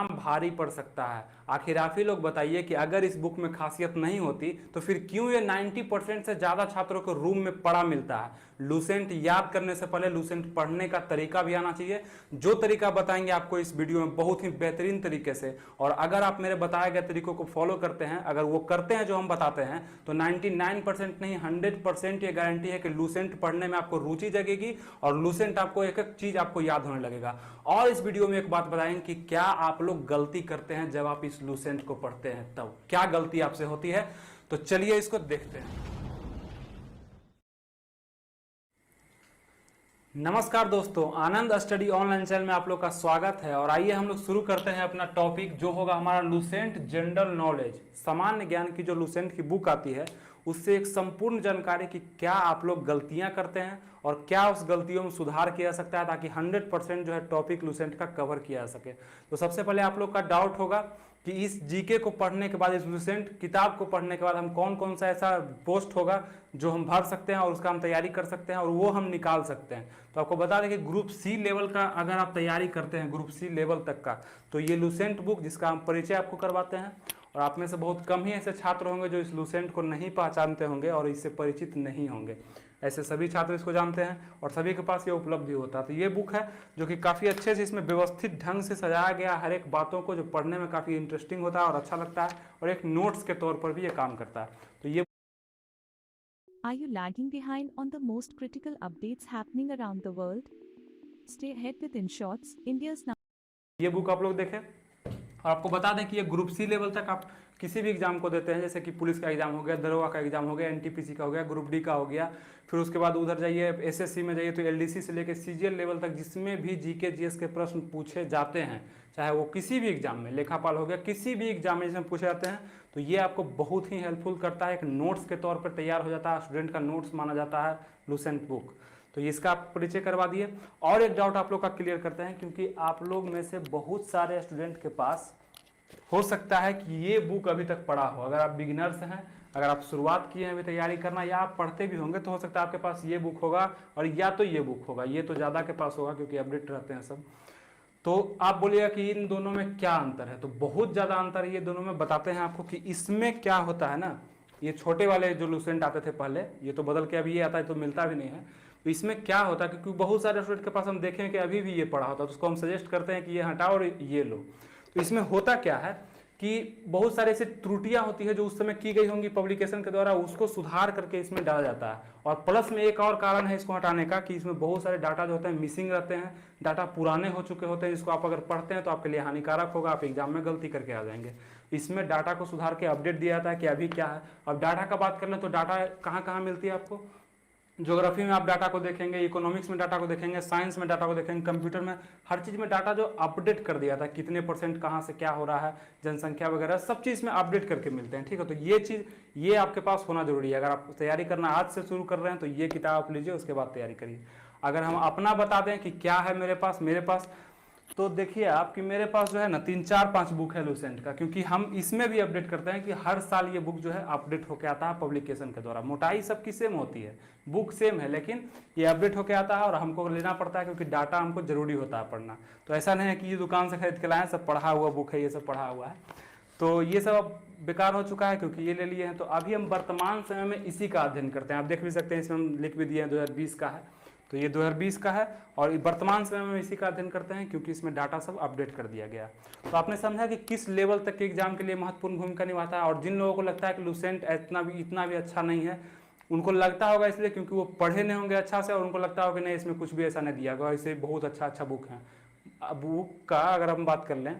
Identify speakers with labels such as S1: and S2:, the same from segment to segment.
S1: Exam भारी पड़ सकता है। आखिर आप ही लोग बताइए कि अगर इस बुक में खासियत नहीं होती तो फिर क्यों ये 90% से ज़्यादा छात्रों को रूम में पढ़ा मिलता है। लूसेंट याद करने से पहले लूसेंट पढ़ने का तरीका भी आना चाहिए, जो तरीका बताएंगे आपको इस वीडियो में बहुत ही बेहतरीन तरीके से। और अगर आप मेरे बताए गए तरीकों को फॉलो करते हैं, अगर वो करते हैं जो हम बताते हैं, तो 99% नहीं 100% ये गारंटी है कि लूसेंट पढ़ने में आपको रुचि जगेगी और लूसेंट आपको एक एक चीज आपको याद होने लगेगा। और इस वीडियो में एक बात बताएंगे कि क्या आप लोग गलती करते हैं जब आप इस लूसेंट को पढ़ते हैं, तब क्या गलती आपसे होती है। तो चलिए इसको देखते हैं। नमस्कार दोस्तों, आनंद स्टडी ऑनलाइन चैनल में आप लोग का स्वागत है। और आइए हम लोग शुरू करते हैं अपना टॉपिक, जो होगा हमारा लूसेंट जनरल नॉलेज। सामान्य ज्ञान की जो लूसेंट की बुक आती है उससे एक संपूर्ण जानकारी कि क्या आप लोग गलतियां करते हैं और क्या उस गलतियों में सुधार किया जा सकता है, ताकि 100% जो है टॉपिक लूसेंट का कवर किया जा सके। तो सबसे पहले आप लोग का डाउट होगा कि इस जीके को पढ़ने के बाद, इस लूसेंट किताब को पढ़ने के बाद हम कौन कौन सा ऐसा पोस्ट होगा जो हम भर सकते हैं और उसका हम तैयारी कर सकते हैं और वो हम निकाल सकते हैं। तो आपको बता दें कि ग्रुप सी लेवल का अगर आप तैयारी करते हैं, ग्रुप सी लेवल तक का, तो ये लूसेंट बुक जिसका हम परिचय आपको करवाते हैं। और आप में से बहुत कम ही ऐसे छात्र होंगे जो इस लूसेंट को नहीं पहचानते होंगे और इससे परिचित नहीं होंगे। ऐसे सभी छात्र इसको जानते हैं और सभी के पास ये उपलब्ध भी होता है। तो ये बुक है जो कि काफ़ी अच्छे से इसमें व्यवस्थित ढंग से सजाया गया, हर एक बातों को जो पढ़ने में काफ़ी इंटरेस्टिंग होता है और अच्छा लगता है, और एक नोट्स के तौर पर भी ये काम करता है। तो ये
S2: Are you lagging behind on the most critical updates happening around the world? Stay ahead with InShots, India's
S1: ये बुक आप लोग देखें। और आपको बता दें कि ये ग्रुप सी लेवल तक आप किसी भी एग्जाम को देते हैं, जैसे कि पुलिस का एग्जाम हो गया, दरोगा का एग्जाम हो गया, एनटीपीसी का हो गया, ग्रुप डी का हो गया, फिर उसके बाद उधर जाइए एसएससी में जाइए तो एलडीसी से लेकर सीजीएल लेवल तक जिसमें भी जीके जीएस के प्रश्न पूछे जाते हैं, चाहे वो किसी भी एग्जाम में, लेखापाल हो गया, किसी भी एग्जाम में जिसमें पूछे जाते हैं, तो ये आपको बहुत ही हेल्पफुल करता है। एक नोट्स के तौर पर तैयार हो जाता है, स्टूडेंट का नोट्स माना जाता है लूसेंट बुक। तो इसका आप परिचय करवा दिए। और एक डाउट आप लोग का क्लियर करते हैं, क्योंकि आप लोग में से बहुत सारे स्टूडेंट के पास हो सकता है कि ये बुक अभी तक पढ़ा हो। अगर आप बिगिनर्स हैं, अगर आप शुरुआत किए हैं अभी तैयारी करना, या आप पढ़ते भी होंगे, तो हो सकता है आपके पास ये बुक होगा और या तो ये बुक होगा। ये तो ज़्यादा के पास होगा क्योंकि अपडेट रहते हैं सब। तो आप बोलिएगा कि इन दोनों में क्या अंतर है, तो बहुत ज़्यादा अंतर है ये दोनों में। बताते हैं आपको कि इसमें क्या होता है ना। ये छोटे वाले जो लूसेंट आते थे पहले, ये तो बदल के अभी ये आता है, तो मिलता भी नहीं है। तो इसमें क्या होता है, क्योंकि बहुत सारे स्टूडेंट के पास हम देखें कि अभी भी ये पढ़ा होता है, तो उसको हम सजेस्ट करते हैं कि ये हटाओ और ये लो। तो इसमें होता क्या है कि बहुत सारे ऐसी त्रुटियां होती है जो उस समय की गई होंगी पब्लिकेशन के द्वारा, उसको सुधार करके इसमें डाला जाता है। और प्लस में एक और कारण है इसको हटाने का कि इसमें बहुत सारे डाटा जो होते हैं मिसिंग रहते हैं, डाटा पुराने हो चुके होते हैं, जिसको आप अगर पढ़ते हैं तो आपके लिए हानिकारक होगा, आप एग्जाम में गलती करके आ जाएंगे। इसमें डाटा को सुधार के अपडेट दिया जाता है कि अभी क्या है। अब डाटा का बात कर लें तो डाटा कहाँ कहाँ मिलती है आपको। ज्योग्राफी में आप डाटा को देखेंगे, इकोनॉमिक्स में डाटा को देखेंगे, साइंस में डाटा को देखेंगे, कंप्यूटर में, हर चीज़ में डाटा जो अपडेट कर दिया था, कितने % कहाँ से क्या हो रहा है, जनसंख्या वगैरह सब चीज़ में अपडेट करके मिलते हैं। ठीक है, तो ये चीज़ ये आपके पास होना जरूरी है। अगर आप तैयारी करना आज से शुरू कर रहे हैं तो ये किताब आप लीजिए, उसके बाद तैयारी करिए। अगर हम अपना बता दें कि क्या है मेरे पास तो देखिए आप कि मेरे पास जो है ना 3 4 5 बुक है लूसेंट का, क्योंकि हम इसमें भी अपडेट करते हैं कि हर साल ये बुक जो है अपडेट होकर आता है पब्लिकेशन के द्वारा। मोटाई सबकी सेम होती है, बुक सेम है, लेकिन ये अपडेट होकर आता है और हमको लेना पड़ता है क्योंकि डाटा हमको जरूरी होता है पढ़ना। तो ऐसा नहीं है कि ये दुकान से खरीद के लाएँ सब पढ़ा हुआ बुक है, ये सब पढ़ा हुआ है, तो ये सब अब बेकार हो चुका है क्योंकि ये ले लिए हैं। तो अभी हम वर्तमान समय में इसी का अध्ययन करते हैं। आप देख भी सकते हैं, इसमें हम लिख भी दिए हैं 2020 का है, तो ये 2020 का है और वर्तमान समय में इसी का अध्ययन करते हैं क्योंकि इसमें डाटा सब अपडेट कर दिया गया। तो आपने समझा कि किस लेवल तक के एग्जाम के लिए महत्वपूर्ण भूमिका निभाता है। और जिन लोगों को लगता है कि लूसेंट इतना भी अच्छा नहीं है, उनको लगता होगा इसलिए क्योंकि वो पढ़े नहीं होंगे अच्छा से और उनको लगता होगा कि नहीं इसमें कुछ भी ऐसा नहीं दिया गया, इसे बहुत अच्छा बुक है। बुक का अगर हम बात कर लें,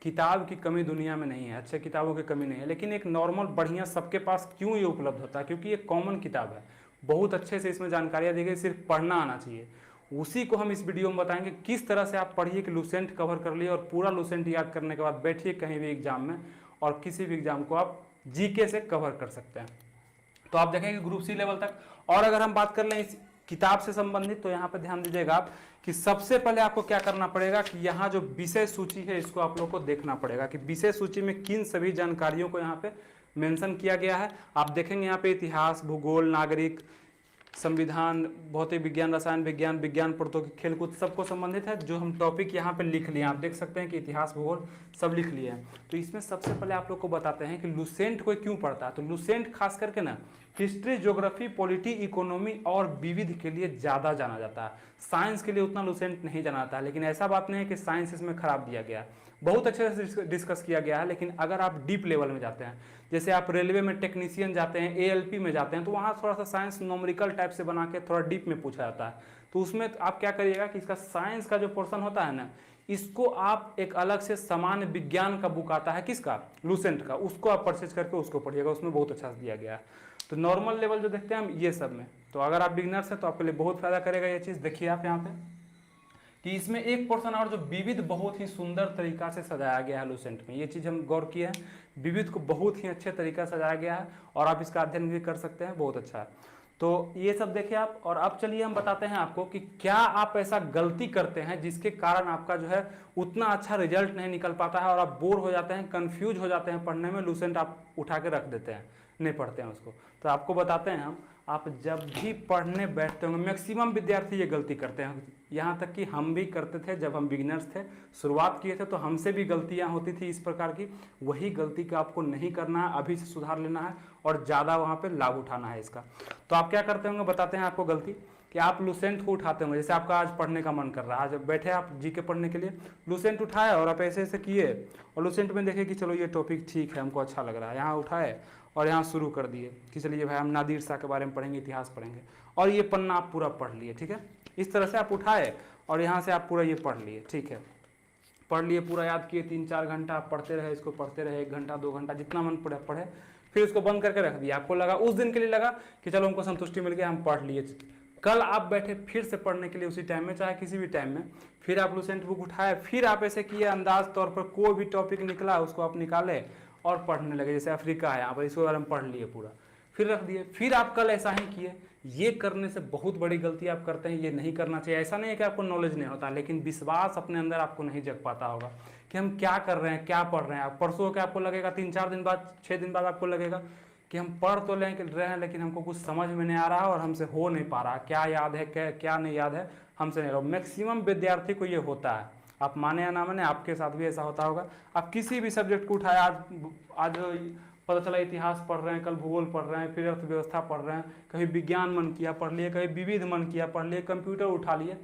S1: किताब की कमी दुनिया में नहीं है, अच्छे किताबों की कमी नहीं है, लेकिन एक नॉर्मल बढ़िया सबके पास क्यों ये उपलब्ध होता है, क्योंकि ये कॉमन किताब है, बहुत अच्छे से इसमें जानकारियाँ दी गई, सिर्फ पढ़ना आना चाहिए। उसी को हम इस वीडियो में बताएंगे किस तरह से आप पढ़िए कि लूसेंट कवर कर लिए और पूरा लूसेंट याद करने के बाद बैठिए कहीं भी एग्जाम में और किसी भी एग्जाम को आप जीके से कवर कर सकते हैं। तो आप देखेंगे ग्रुप सी लेवल तक। और अगर हम बात कर लें इस किताब से संबंधित, तो यहाँ पे ध्यान दीजिएगा आप कि सबसे पहले आपको क्या करना पड़ेगा कि यहाँ जो विषय सूची है इसको आप लोग को देखना पड़ेगा कि विषय सूची में किन सभी जानकारियों को यहाँ पे मेंशन किया गया है। आप देखेंगे यहाँ पे इतिहास, भूगोल, नागरिक, संविधान, भौतिक विज्ञान, रसायन विज्ञान, विज्ञान प्रौद्योगिकी, खेलकूद, सबको संबंधित है। जो हम टॉपिक यहाँ पे लिख लिए, आप देख सकते हैं कि इतिहास, भूगोल सब लिख लिए हैं। तो इसमें सबसे पहले आप लोग को बताते हैं कि लुसेंट को क्यों पढ़ता है। तो लुसेंट खास करके ना हिस्ट्री, ज्योग्राफी, पॉलिटी, इकोनॉमी और विविध के लिए ज़्यादा जाना जाता है। साइंस के लिए उतना लुसेंट नहीं जाना जाता है, लेकिन ऐसा बात नहीं है कि साइंस इसमें खराब दिया गया है, बहुत अच्छे से डिस्कस किया गया है। लेकिन अगर आप डीप लेवल में जाते हैं, जैसे आप रेलवे में टेक्नीशियन जाते हैं, एएलपी में जाते हैं, तो वहाँ थोड़ा सा साइंस नॉमरिकल टाइप से बना के थोड़ा डीप में पूछा जाता है। तो उसमें आप क्या करिएगा कि इसका साइंस का जो पोर्शन होता है ना, इसको आप एक अलग से सामान्य विज्ञान का बुक आता है, किसका, लुसेंट का, उसको आप परचेज करके उसको पढ़िएगा, उसमें बहुत अच्छा से दिया गया है। तो नॉर्मल लेवल जो देखते हैं हम ये सब में, तो अगर आप बिगनर्स हैं तो आपके लिए बहुत फायदा करेगा ये चीज़। देखिए आप यहाँ पे कि इसमें एक पोर्शन और जो विविध बहुत ही सुंदर तरीका से सजाया गया है लुसेंट में, ये चीज़ हम गौर किए हैं, विविध को बहुत ही अच्छे तरीका से सजाया गया है और आप इसका अध्ययन भी कर सकते हैं, बहुत अच्छा है। तो ये सब देखिए आप। और अब चलिए हम बताते हैं आपको कि क्या आप ऐसा गलती करते हैं जिसके कारण आपका जो है उतना अच्छा रिजल्ट नहीं निकल पाता है और आप बोर हो जाते हैं, कंफ्यूज हो जाते हैं पढ़ने में, लुसेंट आप उठा के रख देते हैं, नहीं पढ़ते हैं उसको। तो आपको बताते हैं हम, आप जब भी पढ़ने बैठते होंगे, मैक्सिमम विद्यार्थी ये गलती करते हैं, यहाँ तक कि हम भी करते थे जब हम बिगिनर्स थे, शुरुआत किए थे तो हमसे भी गलतियाँ होती थी इस प्रकार की। वही गलती का आपको नहीं करना है, अभी से सुधार लेना है और ज़्यादा वहाँ पे लाभ उठाना है इसका। तो आप क्या करते होंगे, बताते हैं आपको गलती, कि आप लुसेंट को उठाते होंगे। जैसे आपका आज पढ़ने का मन कर रहा है, जब बैठे आप जीके पढ़ने के लिए, लुसेंट उठाए और आप ऐसे ऐसे किए और लुसेंट में देखे कि चलो ये टॉपिक ठीक है, हमको अच्छा लग रहा है, यहाँ उठाए और यहाँ शुरू कर दिए कि चलिए भाई हम नादिर शाह के बारे में पढ़ेंगे, इतिहास पढ़ेंगे, और ये पन्ना आप पूरा पढ़ लिए, ठीक है। इस तरह से आप उठाए और यहाँ से आप पूरा ये पढ़ लिए, ठीक है, पढ़ लिए, पूरा याद किए, 3-4 घंटा आप पढ़ते रहे, इसको पढ़ते रहे, 1 घंटा 2 घंटा जितना मन पढ़े, फिर उसको बंद करके रख दिया। आपको लगा उस दिन के लिए लगा कि चलो हमको संतुष्टि मिल गया, हम पढ़ लिए। कल आप बैठे फिर से पढ़ने के लिए उसी टाइम में, चाहे किसी भी टाइम में, फिर आप लुसेंट बुक उठाए, फिर आप ऐसे किए, अंदाज तौर पर कोई भी टॉपिक निकला उसको आप निकाले और पढ़ने लगे। जैसे अफ्रीका है, यहाँ पर इसके बारे में पढ़ लिए पूरा, फिर रख दिए, फिर आप कल ऐसा ही किए। ये करने से बहुत बड़ी गलती आप करते हैं, ये नहीं करना चाहिए। ऐसा नहीं है कि आपको नॉलेज नहीं होता, लेकिन विश्वास अपने अंदर आपको नहीं जग पाता होगा कि हम क्या कर रहे हैं, क्या पढ़ रहे हैं। आप परसों के आपको लगेगा, 3-4 दिन बाद, 6 दिन बाद आपको लगेगा कि हम पढ़ तो रहे हैं, लेकिन हमको कुछ समझ में नहीं आ रहा और हमसे हो नहीं पा रहा, क्या याद है क्या नहीं याद है, हमसे नहीं रहा। मैक्सिमम विद्यार्थी को ये होता है, आप माने या ना माने, आपके साथ भी ऐसा होता होगा। आप किसी भी सब्जेक्ट को उठाए, आज पता चला इतिहास पढ़ रहे हैं, कल भूगोल पढ़ रहे हैं, फिर अर्थव्यवस्था पढ़ रहे हैं, कभी विज्ञान मन किया पढ़ लिए, कभी विविध मन किया पढ़ लिए, कंप्यूटर उठा लिए।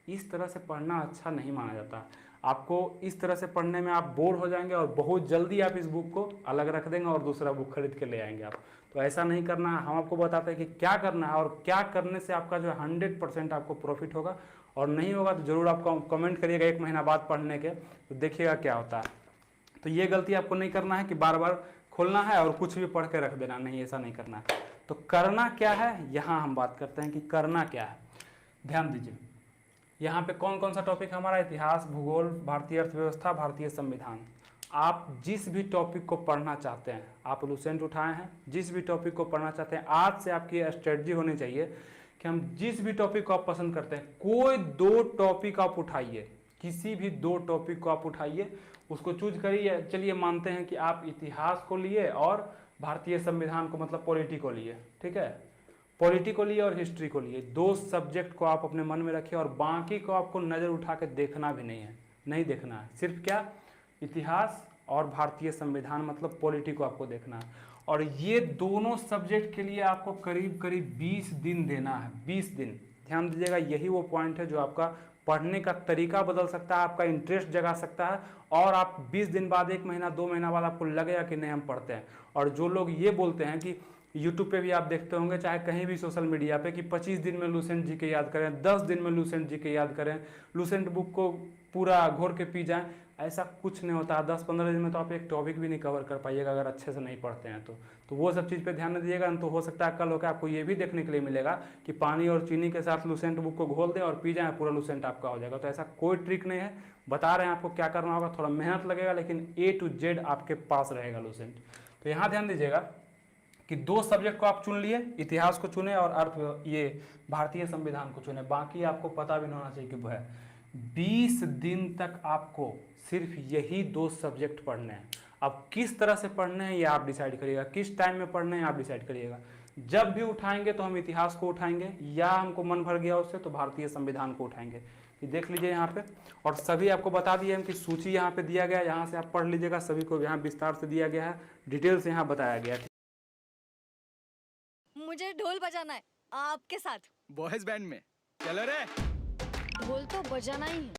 S1: इस तरह से पढ़ना अच्छा नहीं माना जाता। आपको इस तरह से पढ़ने में आप बोर हो जाएंगे और बहुत जल्दी आप इस बुक को अलग रख देंगे और दूसरा बुक खरीद के ले आएंगे आप। तो ऐसा नहीं करना है। हम आपको बताते हैं कि क्या करना है और क्या करने से आपका जो 100% आपको प्रॉफिट होगा, और नहीं होगा तो ज़रूर आप कमेंट करिएगा 1 महीना बाद पढ़ने के, तो देखिएगा क्या होता है। तो ये गलती आपको नहीं करना है कि बार बार खोलना है और कुछ भी पढ़ के रख देना, नहीं, ऐसा नहीं करना है। तो करना क्या है, यहाँ हम बात करते हैं कि करना क्या है। ध्यान दीजिए, यहाँ पे कौन कौन सा टॉपिक हमारा, इतिहास, भूगोल, भारतीय अर्थव्यवस्था, भारतीय संविधान। आप जिस भी टॉपिक को पढ़ना चाहते हैं, आप लुसेंट उठाए हैं, जिस भी टॉपिक को पढ़ना चाहते हैं, आज से आपकी स्ट्रेटजी होनी चाहिए कि हम जिस भी टॉपिक को आप पसंद करते हैं, कोई 2 टॉपिक आप उठाइए, किसी भी 2 टॉपिक को आप उठाइए, उसको चूज करिए। चलिए मानते हैं कि आप इतिहास को लिए और भारतीय संविधान को, मतलब पॉलिटी को लिए, ठीक है, पॉलिटी को लिए और हिस्ट्री को लिए, 2 सब्जेक्ट को आप अपने मन में रखिए और बाकी को आपको नज़र उठा के देखना भी नहीं है, नहीं देखना है। सिर्फ क्या, इतिहास और भारतीय संविधान मतलब पॉलिटी को आपको देखना है। और ये दोनों सब्जेक्ट के लिए आपको करीब करीब 20 दिन देना है, 20 दिन। ध्यान दीजिएगा, यही वो पॉइंट है जो आपका पढ़ने का तरीका बदल सकता है, आपका इंटरेस्ट जगा सकता है, और आप 20 दिन बाद, 1 महीना 2 महीना बाद आपको लगेगा कि नहीं हम पढ़ते हैं। और जो लोग ये बोलते हैं कि यूट्यूब पे भी आप देखते होंगे, चाहे कहीं भी सोशल मीडिया पे, कि 25 दिन में लुसेंट जी के याद करें, 10 दिन में लुसेंट जी के याद करें, लुसेंट बुक को पूरा घोर के पी जाएं, ऐसा कुछ नहीं होता है। 10-15 दिन में तो आप एक टॉपिक भी नहीं कवर कर पाइएगा अगर अच्छे से नहीं पढ़ते हैं तो वो सब चीज़ पे ध्यान न दीजिएगा। तो हो सकता है कल होकर आपको ये भी देखने के लिए मिलेगा कि पानी और चीनी के साथ लुसेंट बुक को घोल दें और पी जाएं, पूरा लुसेंट आपका हो जाएगा। तो ऐसा कोई ट्रिक नहीं है, बता रहे हैं आपको क्या करना होगा। थोड़ा मेहनत लगेगा, लेकिन A to Z आपके पास रहेगा लुसेंट। तो यहाँ ध्यान दीजिएगा कि 2 सब्जेक्ट को आप चुन लिए, इतिहास को चुने और ये भारतीय संविधान को चुने। बाकी आपको पता भी नहीं होना चाहिए कि वह 20 दिन तक आपको सिर्फ यही 2 सब्जेक्ट पढ़ने हैं। अब किस तरह से पढ़ने हैं ये आप डिसाइड करिएगा, किस टाइम में पढ़ने हैं आप डिसाइड करिएगा। जब भी उठाएंगे तो हम इतिहास को उठाएंगे, या हमको मन भर गया उससे तो भारतीय संविधान को उठाएंगे। ये देख लीजिए यहाँ पे, और सभी आपको बता दिए हम कि सूची यहाँ पे दिया गया है, यहाँ से आप पढ़ लीजिएगा, सभी को यहाँ विस्तार से दिया गया है, डिटेल से यहाँ बताया गया है।
S3: मुझे ढोल बजाना है आपके साथ।
S4: बॉयज बैंड में चलो रे।
S3: ढोल तो बजाना ही है।